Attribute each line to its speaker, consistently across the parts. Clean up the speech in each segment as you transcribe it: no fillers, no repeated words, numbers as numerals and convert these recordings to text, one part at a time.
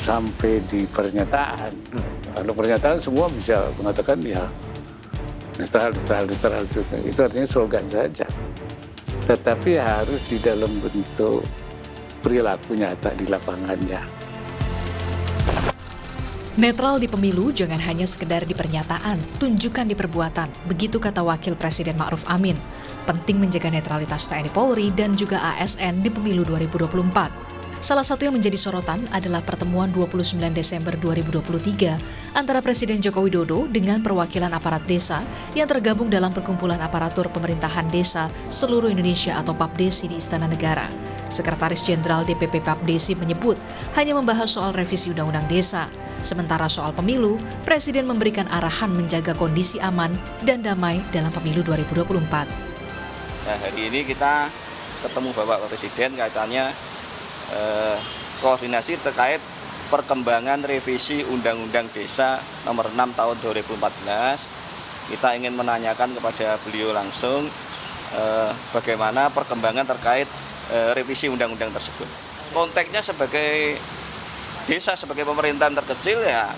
Speaker 1: sampai di pernyataan. Kalau pernyataan semua bisa mengatakan ya netral. Itu artinya slogan saja. Tetapi harus di dalam bentuk perilaku nyata di lapangannya.
Speaker 2: Netral di pemilu jangan hanya sekedar di pernyataan, tunjukkan di perbuatan. Begitu kata Wakil Presiden Ma'ruf Amin. Penting menjaga netralitas TNI Polri dan juga ASN di pemilu 2024. Salah satu yang menjadi sorotan adalah pertemuan 29 Desember 2023 antara Presiden Joko Widodo dengan perwakilan aparat desa yang tergabung dalam Perkumpulan Aparatur Pemerintahan Desa Seluruh Indonesia atau PAPDESI di Istana Negara. Sekretaris Jenderal DPP PAPDESI menyebut hanya membahas soal revisi Undang-Undang Desa. Sementara soal pemilu, Presiden memberikan arahan menjaga kondisi aman dan damai dalam pemilu 2024.
Speaker 3: Nah, hari ini kita ketemu Bapak Presiden kaitannya koordinasi terkait perkembangan revisi Undang-Undang Desa nomor 6 tahun 2014. Kita ingin menanyakan kepada beliau langsung bagaimana perkembangan terkait revisi undang-undang tersebut. Konteksnya sebagai desa, sebagai pemerintahan terkecil ya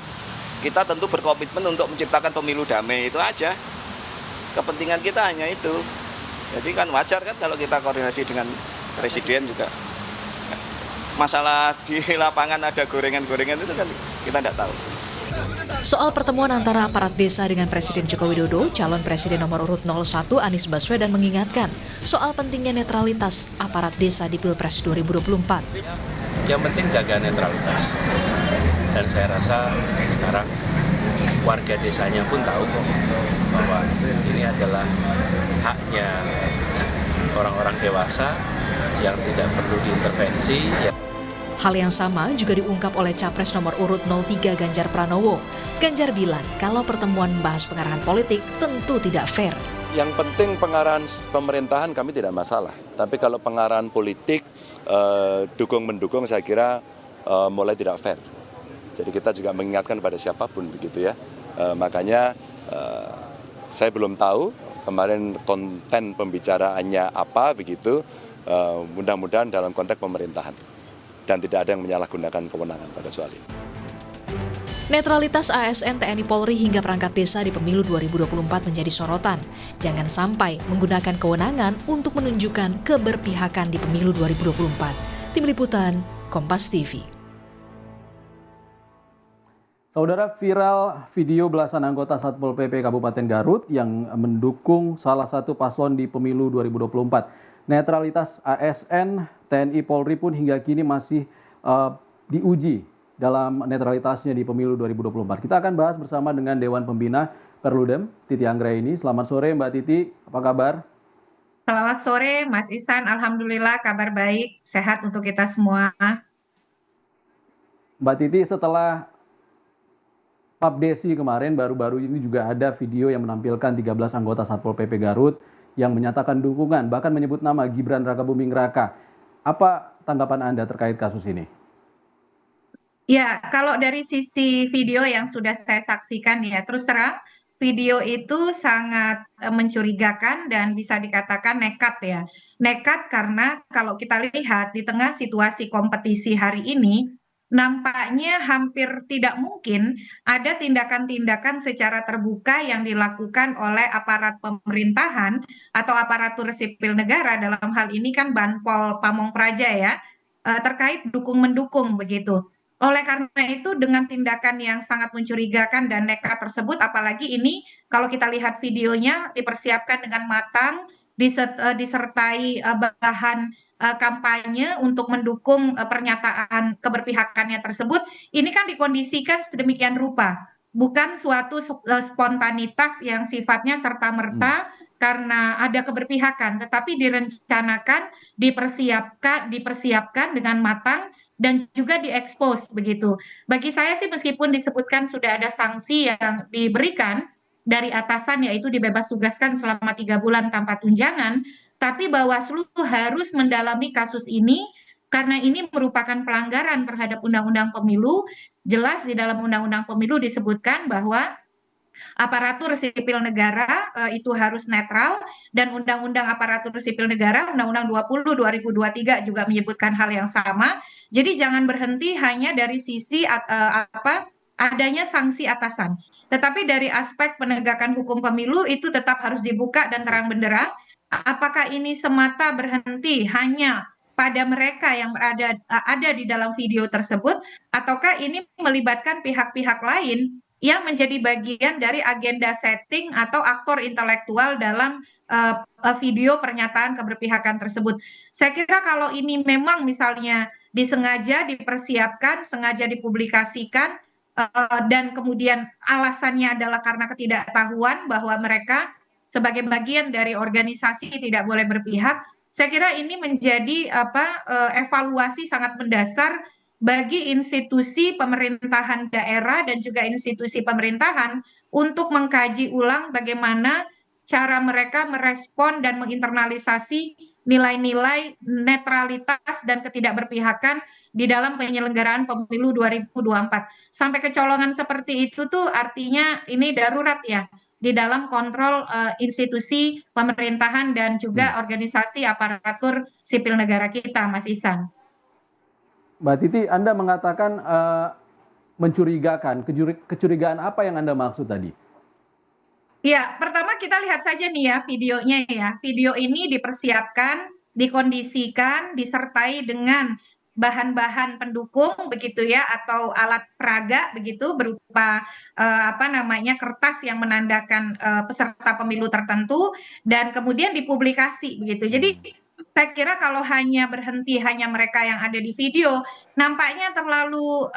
Speaker 3: kita tentu berkomitmen untuk menciptakan pemilu damai, itu aja. Kepentingan kita hanya itu. Jadi kan wajar kan kalau kita koordinasi dengan Presiden juga. Masalah di lapangan ada gorengan-gorengan itu kan kita tidak tahu.
Speaker 2: Soal pertemuan antara aparat desa dengan Presiden Joko Widodo, calon Presiden nomor urut 01 Anies Baswedan mengingatkan soal pentingnya netralitas aparat desa di Pilpres 2024.
Speaker 4: Yang penting jaga netralitas. Dan saya rasa sekarang warga desanya pun tahu kok bahwa ini adalah haknya orang-orang dewasa yang tidak perlu diintervensi.
Speaker 2: Hal yang sama juga diungkap oleh Capres nomor urut 03 Ganjar Pranowo. Ganjar bilang kalau pertemuan membahas pengarahan politik tentu tidak fair.
Speaker 5: Yang penting pengarahan pemerintahan kami tidak masalah. Tapi kalau pengarahan politik, dukung-mendukung saya kira mulai tidak fair. Jadi kita juga mengingatkan pada siapapun begitu ya. Makanya saya belum tahu kemarin konten pembicaraannya apa begitu. Mudah-mudahan dalam konteks pemerintahan. Dan tidak ada yang menyalahgunakan kewenangan pada soal ini.
Speaker 2: Netralitas ASN TNI Polri hingga perangkat desa di pemilu 2024 menjadi sorotan. Jangan sampai menggunakan kewenangan untuk menunjukkan keberpihakan di pemilu 2024. Tim Liputan, Kompas TV.
Speaker 6: Saudara, viral video belasan anggota Satpol PP Kabupaten Garut yang mendukung salah satu paslon di pemilu 2024. Netralitas ASN TNI Polri pun hingga kini masih diuji dalam netralitasnya di pemilu 2024. Kita akan bahas bersama dengan Dewan Pembina Perludem, Titi Anggraini. Selamat sore Mbak Titi, apa kabar?
Speaker 7: Selamat sore Mas Ihsan, Alhamdulillah kabar baik, sehat untuk kita semua.
Speaker 6: Mbak Titi, setelah PAPDESI kemarin, baru-baru ini juga ada video yang menampilkan 13 anggota Satpol PP Garut yang menyatakan dukungan, bahkan menyebut nama Gibran Rakabuming Raka. Apa tanggapan Anda terkait kasus ini?
Speaker 7: Ya, kalau dari sisi video yang sudah saya saksikan ya, terus terang video itu sangat mencurigakan dan bisa dikatakan nekat ya. Nekat karena kalau kita lihat di tengah situasi kompetisi hari ini, nampaknya hampir tidak mungkin ada tindakan-tindakan secara terbuka yang dilakukan oleh aparat pemerintahan atau aparatur sipil negara, dalam hal ini kan Banpol Pamong Praja ya, terkait dukung-mendukung begitu. Oleh karena itu dengan tindakan yang sangat mencurigakan dan nekat tersebut, apalagi ini kalau kita lihat videonya dipersiapkan dengan matang, disertai bahan kampanye untuk mendukung pernyataan keberpihakannya tersebut, ini kan dikondisikan sedemikian rupa, bukan suatu spontanitas yang sifatnya serta-merta karena ada keberpihakan, tetapi direncanakan, dipersiapkan dengan matang dan juga diekspos begitu. Bagi saya sih meskipun disebutkan sudah ada sanksi yang diberikan dari atasan yaitu dibebas tugaskan selama 3 bulan tanpa tunjangan, tapi Bawaslu harus mendalami kasus ini karena ini merupakan pelanggaran terhadap Undang-Undang Pemilu. Jelas di dalam Undang-Undang Pemilu disebutkan bahwa aparatur sipil negara itu harus netral, dan Undang-Undang Aparatur Sipil Negara Undang-Undang 20 2023 juga menyebutkan hal yang sama. Jadi jangan berhenti hanya dari sisi adanya sanksi atasan. Tetapi dari aspek penegakan hukum pemilu itu tetap harus dibuka dan terang benderang. Apakah ini semata berhenti hanya pada mereka yang ada di dalam video tersebut, ataukah ini melibatkan pihak-pihak lain yang menjadi bagian dari agenda setting atau aktor intelektual dalam video pernyataan keberpihakan tersebut. Saya kira kalau ini memang misalnya disengaja dipersiapkan, sengaja dipublikasikan, dan kemudian alasannya adalah karena ketidaktahuan bahwa mereka sebagai bagian dari organisasi tidak boleh berpihak, saya kira ini menjadi evaluasi sangat mendasar bagi institusi pemerintahan daerah dan juga institusi pemerintahan untuk mengkaji ulang bagaimana cara mereka merespon dan menginternalisasi nilai-nilai netralitas dan ketidakberpihakan di dalam penyelenggaraan pemilu 2024. Sampai kecolongan seperti itu tuh artinya ini darurat ya di dalam kontrol institusi pemerintahan dan juga organisasi aparatur sipil negara kita, Mas Ihsan.
Speaker 6: Mbak Titi, Anda mengatakan mencurigakan. Kecurigaan apa yang Anda maksud tadi?
Speaker 7: Ya, pertama kita lihat saja nih ya videonya ya. Video ini dipersiapkan, dikondisikan, disertai dengan bahan-bahan pendukung begitu ya, atau alat peraga begitu berupa kertas yang menandakan peserta pemilu tertentu, dan kemudian dipublikasi begitu. Jadi saya kira kalau hanya berhenti hanya mereka yang ada di video, nampaknya terlalu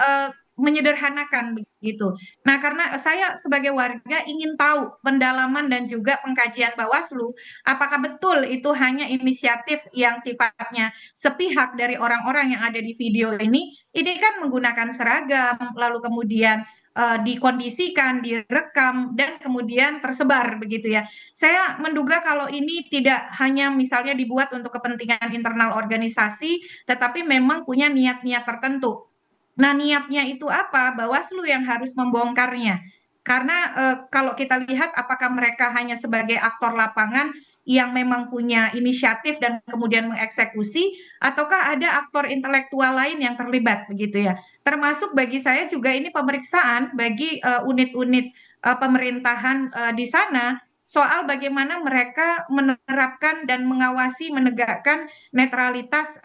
Speaker 7: menyederhanakan begitu. Nah, karena saya sebagai warga ingin tahu pendalaman dan juga pengkajian Bawaslu, apakah betul itu hanya inisiatif yang sifatnya sepihak dari orang-orang yang ada di video ini kan menggunakan seragam, lalu kemudian dikondisikan, direkam, dan kemudian tersebar begitu ya. Saya menduga kalau ini tidak hanya misalnya dibuat untuk kepentingan internal organisasi, tetapi memang punya niat-niat tertentu. Nah, niatnya itu apa? Bawaslu yang harus membongkarnya. Karena kalau kita lihat apakah mereka hanya sebagai aktor lapangan yang memang punya inisiatif dan kemudian mengeksekusi, ataukah ada aktor intelektual lain yang terlibat begitu ya. Termasuk bagi saya juga ini pemeriksaan bagi unit-unit pemerintahan di sana soal bagaimana mereka menerapkan dan mengawasi menegakkan netralitas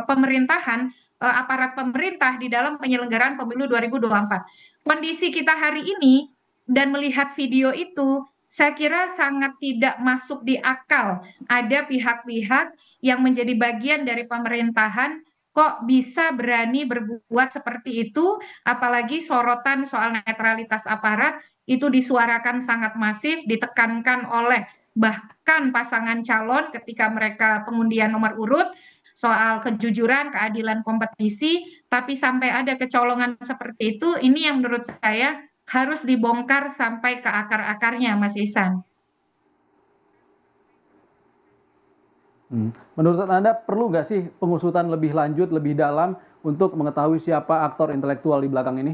Speaker 7: pemerintahan, aparat pemerintah di dalam penyelenggaraan pemilu 2024. Kondisi kita hari ini dan melihat video itu, saya kira sangat tidak masuk di akal. Ada pihak-pihak yang menjadi bagian dari pemerintahan kok bisa berani berbuat seperti itu, apalagi sorotan soal netralitas aparat itu disuarakan sangat masif, ditekankan oleh bahkan pasangan calon ketika mereka pengundian nomor urut, soal kejujuran, keadilan kompetisi, tapi sampai ada kecolongan seperti itu, ini yang menurut saya harus dibongkar sampai ke akar-akarnya, Mas Ihsan.
Speaker 6: Menurut Anda perlu nggak sih pengusutan lebih lanjut, lebih dalam untuk mengetahui siapa aktor intelektual di belakang ini?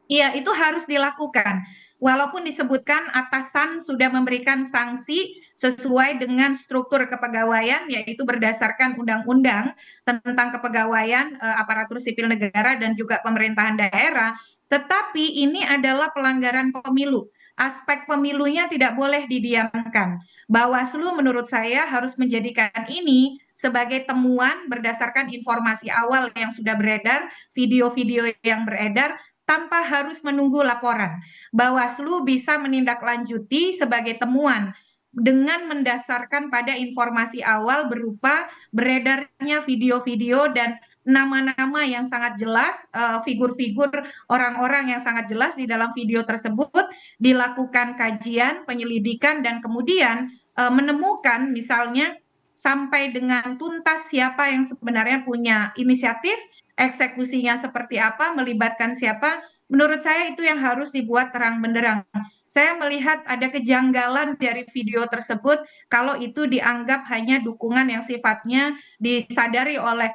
Speaker 7: Iya, itu harus dilakukan. Walaupun disebutkan atasan sudah memberikan sanksi sesuai dengan struktur kepegawaian, yaitu berdasarkan undang-undang tentang kepegawaian aparatur sipil negara dan juga pemerintahan daerah, tetapi ini adalah pelanggaran pemilu. Aspek pemilunya tidak boleh didiamkan. Bawaslu menurut saya harus menjadikan ini sebagai temuan berdasarkan informasi awal yang sudah beredar, video-video yang beredar, tanpa harus menunggu laporan. Bawaslu bisa menindaklanjuti sebagai temuan dengan mendasarkan pada informasi awal berupa beredarnya video-video dan nama-nama yang sangat jelas, figur-figur orang-orang yang sangat jelas di dalam video tersebut, dilakukan kajian, penyelidikan, dan kemudian menemukan misalnya sampai dengan tuntas siapa yang sebenarnya punya inisiatif, eksekusinya seperti apa, melibatkan siapa. Menurut saya itu yang harus dibuat terang benderang. Saya melihat ada kejanggalan dari video tersebut kalau itu dianggap hanya dukungan yang sifatnya didasari oleh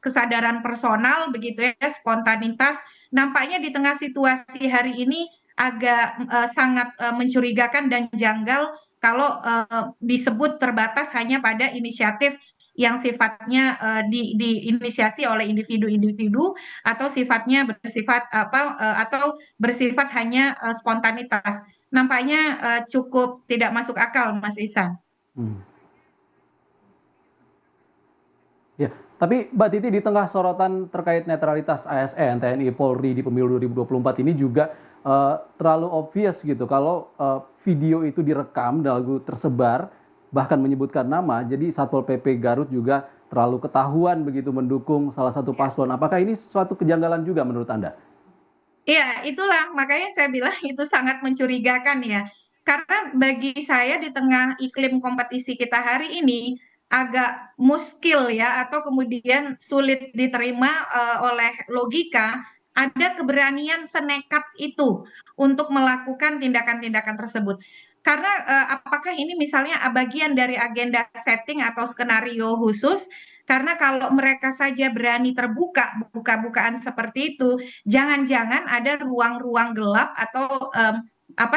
Speaker 7: kesadaran personal begitu ya, spontanitas. Nampaknya di tengah situasi hari ini agak sangat mencurigakan dan janggal kalau disebut terbatas hanya pada inisiatif yang sifatnya diinisiasi oleh individu-individu atau sifatnya bersifat atau bersifat hanya spontanitas. Nampaknya cukup tidak masuk akal, Mas Ihsan.
Speaker 6: Ya, tapi Mbak Titi, di tengah sorotan terkait netralitas ASN, TNI, Polri di pemilu 2024 ini juga terlalu obvious gitu. Kalau video itu direkam dan lalu tersebar, bahkan menyebutkan nama, jadi Satpol PP Garut juga terlalu ketahuan begitu mendukung salah satu paslon. Apakah ini suatu kejanggalan juga menurut Anda?
Speaker 7: Iya, itulah makanya saya bilang itu sangat mencurigakan ya. Karena bagi saya di tengah iklim kompetisi kita hari ini agak muskil ya atau kemudian sulit diterima oleh logika ada keberanian senekat itu untuk melakukan tindakan-tindakan tersebut. Karena apakah ini misalnya bagian dari agenda setting atau skenario khusus? Karena kalau mereka saja berani terbuka, buka-bukaan seperti itu, jangan-jangan ada ruang-ruang gelap atau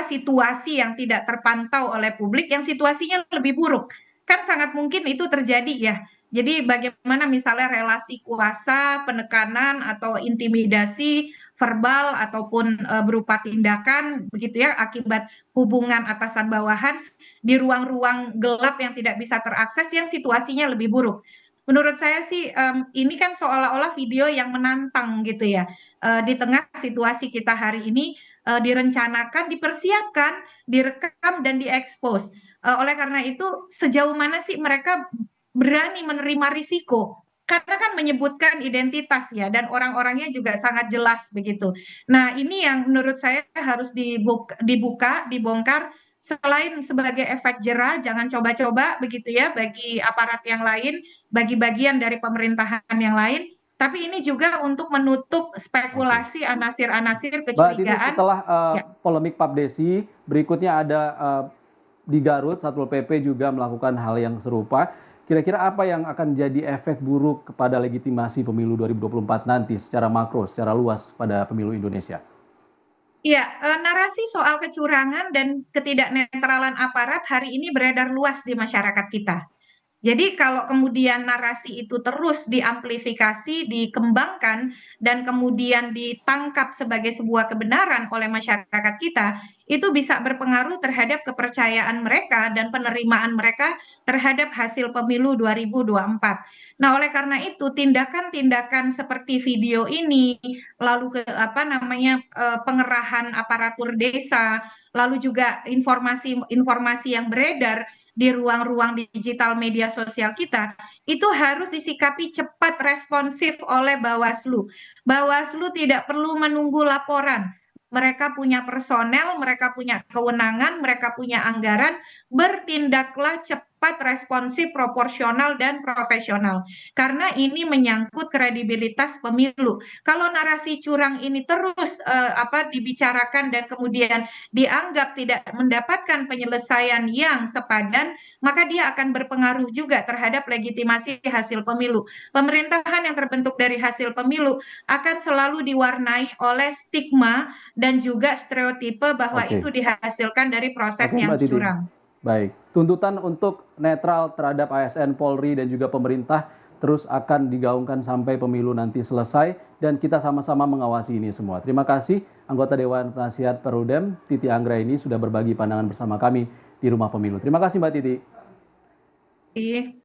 Speaker 7: situasi yang tidak terpantau oleh publik yang situasinya lebih buruk. Kan sangat mungkin itu terjadi ya. Jadi bagaimana misalnya relasi kuasa, penekanan atau intimidasi verbal ataupun berupa tindakan begitu ya akibat hubungan atasan bawahan di ruang-ruang gelap yang tidak bisa terakses yang situasinya lebih buruk. Menurut saya sih ini kan seolah-olah video yang menantang gitu ya. Di tengah situasi kita hari ini direncanakan, dipersiapkan, direkam dan diekspos. Oleh karena itu sejauh mana sih mereka berani menerima risiko? Karena kan menyebutkan identitas ya dan orang-orangnya juga sangat jelas begitu. Nah, ini yang menurut saya harus dibuka, dibongkar selain sebagai efek jera, jangan coba-coba begitu ya bagi aparat yang lain, bagi bagian dari pemerintahan yang lain, tapi ini juga untuk menutup spekulasi anasir-anasir
Speaker 6: Mbak Titi,
Speaker 7: kecurigaan.
Speaker 6: setelah
Speaker 7: Ya.
Speaker 6: polemik Pabdesi, berikutnya ada di Garut, Satpol PP juga melakukan hal yang serupa. Kira-kira apa yang akan jadi efek buruk kepada legitimasi pemilu 2024 nanti secara makro, secara luas pada pemilu Indonesia?
Speaker 7: Iya, narasi soal kecurangan dan ketidaknetralan aparat hari ini beredar luas di masyarakat kita. Jadi kalau kemudian narasi itu terus diamplifikasi, dikembangkan, dan kemudian ditangkap sebagai sebuah kebenaran oleh masyarakat kita, itu bisa berpengaruh terhadap kepercayaan mereka dan penerimaan mereka terhadap hasil pemilu 2024. Nah, oleh karena itu tindakan-tindakan seperti video ini, lalu pengerahan aparatur desa, lalu juga informasi-informasi yang beredar di ruang-ruang digital media sosial kita, itu harus disikapi cepat responsif oleh Bawaslu. Bawaslu tidak perlu menunggu laporan. Mereka punya personel, mereka punya kewenangan, mereka punya anggaran, bertindaklah cepat, responsif, proporsional, dan profesional. Karena ini menyangkut kredibilitas pemilu. Kalau narasi curang ini terus dibicarakan dan kemudian dianggap tidak mendapatkan penyelesaian yang sepadan, maka dia akan berpengaruh juga terhadap legitimasi hasil pemilu. Pemerintahan yang terbentuk dari hasil pemilu akan selalu diwarnai oleh stigma dan juga stereotipe bahwa itu dihasilkan dari proses yang
Speaker 6: Mbak Titi.
Speaker 7: curang.
Speaker 6: Baik, tuntutan untuk netral terhadap ASN, Polri, dan juga pemerintah terus akan digaungkan sampai pemilu nanti selesai dan kita sama-sama mengawasi ini semua. Terima kasih anggota Dewan Penasihat Perludem Titi Anggraini sudah berbagi pandangan bersama kami di Rumah Pemilu. Terima kasih Mbak Titi.
Speaker 7: Iya.